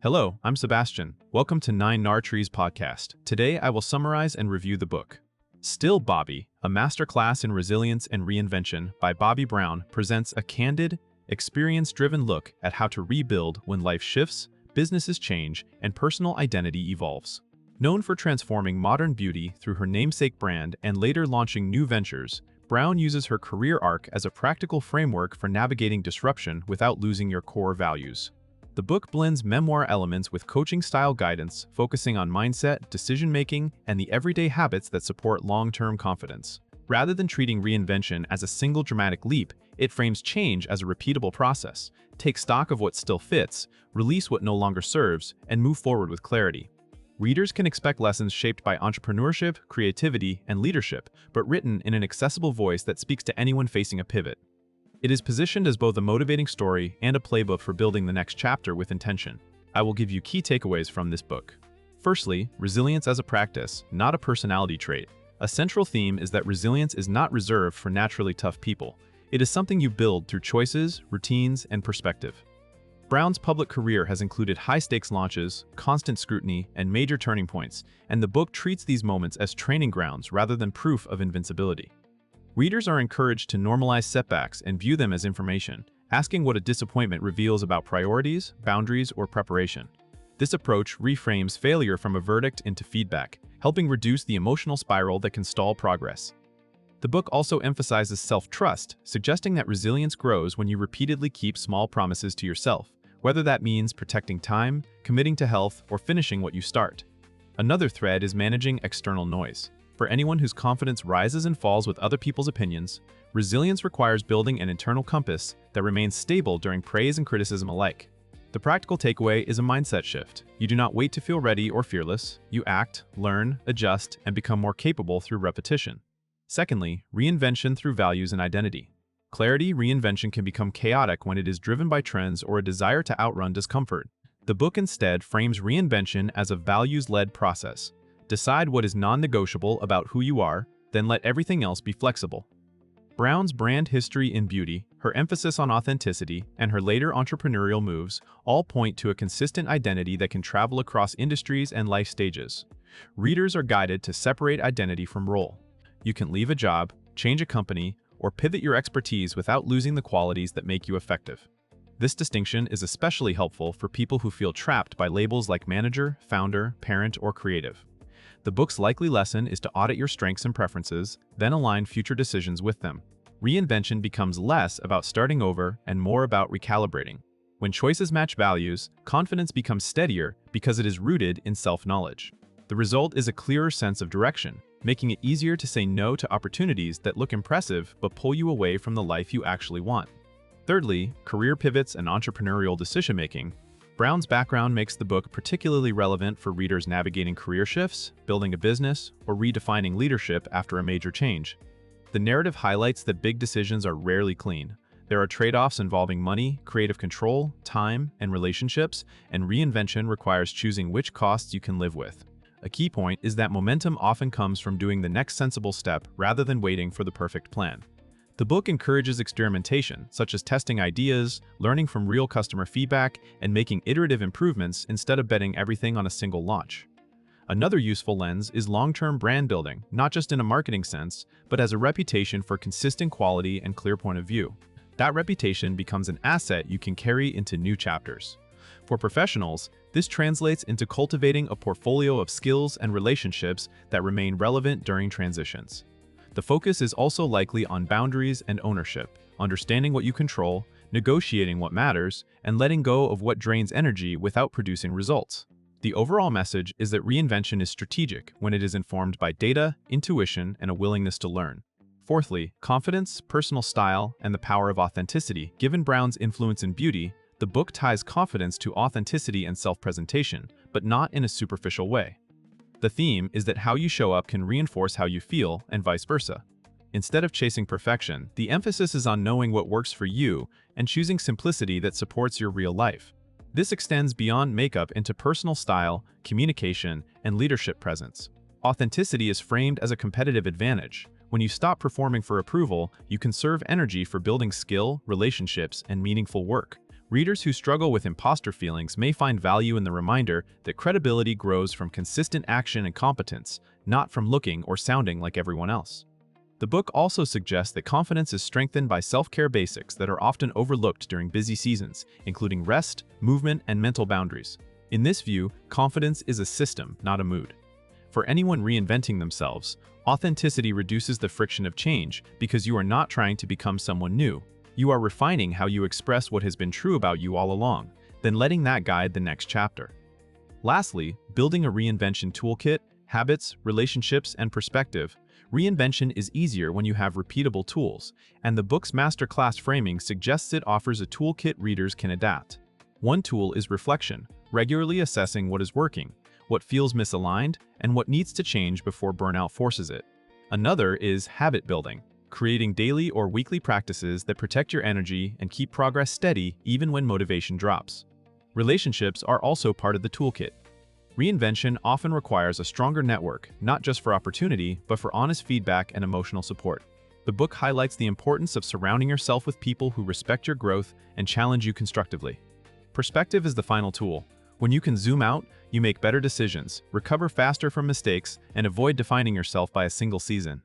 Hello, I'm Sebastian. Welcome to 9 Trees podcast. Today I will summarize and review the book. Still Bobbi, a masterclass in resilience and reinvention by Bobbi Brown presents a candid, experience-driven look at how to rebuild when life shifts, businesses change, and personal identity evolves. Known for transforming modern beauty through her namesake brand and later launching new ventures, Brown uses her career arc as a practical framework for navigating disruption without losing your core values. The book blends memoir elements with coaching-style guidance, focusing on mindset, decision-making, and the everyday habits that support long-term confidence. Rather than treating reinvention as a single dramatic leap, it frames change as a repeatable process. Take stock of what still fits, release what no longer serves, and move forward with clarity. Readers can expect lessons shaped by entrepreneurship, creativity, and leadership, but written in an accessible voice that speaks to anyone facing a pivot. It is positioned as both a motivating story and a playbook for building the next chapter with intention. I will give you key takeaways from this book. Firstly, resilience as a practice, not a personality trait. A central theme is that resilience is not reserved for naturally tough people. It is something you build through choices, routines, and perspective. Brown's public career has included high-stakes launches, constant scrutiny, and major turning points, and the book treats these moments as training grounds rather than proof of invincibility. Readers are encouraged to normalize setbacks and view them as information, asking what a disappointment reveals about priorities, boundaries, or preparation. This approach reframes failure from a verdict into feedback, helping reduce the emotional spiral that can stall progress. The book also emphasizes self-trust, suggesting that resilience grows when you repeatedly keep small promises to yourself, whether that means protecting time, committing to health, or finishing what you start. Another thread is managing external noise. For anyone whose confidence rises and falls with other people's opinions, resilience requires building an internal compass that remains stable during praise and criticism alike. The practical takeaway is a mindset shift. You do not wait to feel ready or fearless. You act, learn, adjust, and become more capable through repetition. Secondly, reinvention through values and identity. Clarity reinvention can become chaotic when it is driven by trends or a desire to outrun discomfort. The book instead frames reinvention as a values-led process. Decide what is non-negotiable about who you are, then let everything else be flexible. Brown's brand history in beauty, her emphasis on authenticity, and her later entrepreneurial moves all point to a consistent identity that can travel across industries and life stages. Readers are guided to separate identity from role. You can leave a job, change a company, or pivot your expertise without losing the qualities that make you effective. This distinction is especially helpful for people who feel trapped by labels like manager, founder, parent, or creative. The book's likely lesson is to audit your strengths and preferences, then align future decisions with them. Reinvention becomes less about starting over and more about recalibrating. When choices match values, confidence becomes steadier because it is rooted in self-knowledge. The result is a clearer sense of direction, making it easier to say no to opportunities that look impressive but pull you away from the life you actually want. Thirdly, career pivots and entrepreneurial decision-making. Brown's background makes the book particularly relevant for readers navigating career shifts, building a business, or redefining leadership after a major change. The narrative highlights that big decisions are rarely clean. There are trade-offs involving money, creative control, time, and relationships, and reinvention requires choosing which costs you can live with. A key point is that momentum often comes from doing the next sensible step rather than waiting for the perfect plan. The book encourages experimentation, such as testing ideas, learning from real customer feedback, and making iterative improvements instead of betting everything on a single launch. Another useful lens is long-term brand building, not just in a marketing sense, but as a reputation for consistent quality and clear point of view. That reputation becomes an asset you can carry into new chapters. For professionals, this translates into cultivating a portfolio of skills and relationships that remain relevant during transitions. The focus is also likely on boundaries and ownership, understanding what you control, negotiating what matters, and letting go of what drains energy without producing results. The overall message is that reinvention is strategic when it is informed by data, intuition, and a willingness to learn. Fourthly, confidence, personal style, and the power of authenticity. Given Brown's influence in beauty, the book ties confidence to authenticity and self-presentation, but not in a superficial way. The theme is that how you show up can reinforce how you feel, and vice versa. Instead of chasing perfection, the emphasis is on knowing what works for you and choosing simplicity that supports your real life. This extends beyond makeup into personal style, communication, and leadership presence. Authenticity is framed as a competitive advantage. When you stop performing for approval, you conserve energy for building skill, relationships, and meaningful work. Readers who struggle with imposter feelings may find value in the reminder that credibility grows from consistent action and competence, not from looking or sounding like everyone else. The book also suggests that confidence is strengthened by self-care basics that are often overlooked during busy seasons, including rest, movement, and mental boundaries. In this view, confidence is a system, not a mood. For anyone reinventing themselves, authenticity reduces the friction of change because you are not trying to become someone new. You are refining how you express what has been true about you all along, then letting that guide the next chapter. Lastly, building a reinvention toolkit, habits, relationships, and perspective. Reinvention is easier when you have repeatable tools, and the book's masterclass framing suggests it offers a toolkit readers can adapt. One tool is reflection, regularly assessing what is working, what feels misaligned, and what needs to change before burnout forces it. Another is habit building, creating daily or weekly practices that protect your energy and keep progress steady even when motivation drops. Relationships are also part of the toolkit. Reinvention often requires a stronger network, not just for opportunity, but for honest feedback and emotional support. The book highlights the importance of surrounding yourself with people who respect your growth and challenge you constructively. Perspective is the final tool. When you can zoom out, you make better decisions, recover faster from mistakes, and avoid defining yourself by a single season.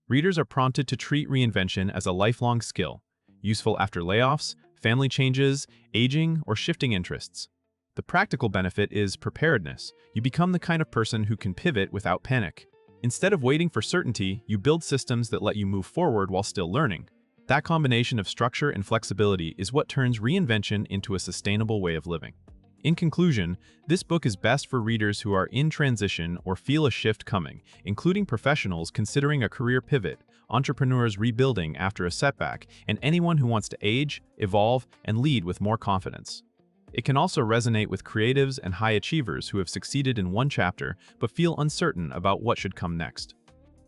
Readers are prompted to treat reinvention as a lifelong skill, useful after layoffs, family changes, aging, or shifting interests. The practical benefit is preparedness. You become the kind of person who can pivot without panic. Instead of waiting for certainty, you build systems that let you move forward while still learning. That combination of structure and flexibility is what turns reinvention into a sustainable way of living. In conclusion, this book is best for readers who are in transition or feel a shift coming, including professionals considering a career pivot, entrepreneurs rebuilding after a setback, and anyone who wants to age, evolve, and lead with more confidence. It can also resonate with creatives and high achievers who have succeeded in one chapter but feel uncertain about what should come next.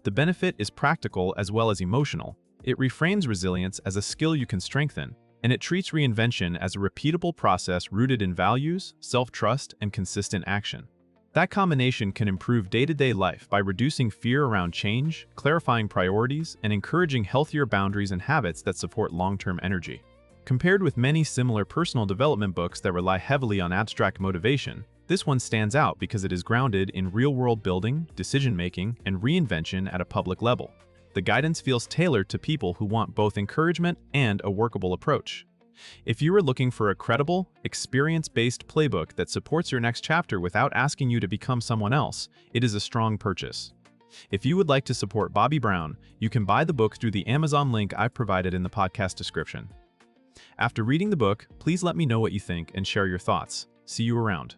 The benefit is practical as well as emotional. It reframes resilience as a skill you can strengthen, and it treats reinvention as a repeatable process rooted in values, self-trust, and consistent action. That combination can improve day-to-day life by reducing fear around change, clarifying priorities, and encouraging healthier boundaries and habits that support long-term energy. Compared with many similar personal development books that rely heavily on abstract motivation, this one stands out because it is grounded in real-world building, decision-making, and reinvention at a public level. The guidance feels tailored to people who want both encouragement and a workable approach. If you are looking for a credible, experience-based playbook that supports your next chapter without asking you to become someone else, it is a strong purchase. If you would like to support Bobbi Brown, you can buy the book through the Amazon link I've provided in the podcast description. After reading the book, please let me know what you think and share your thoughts. See you around.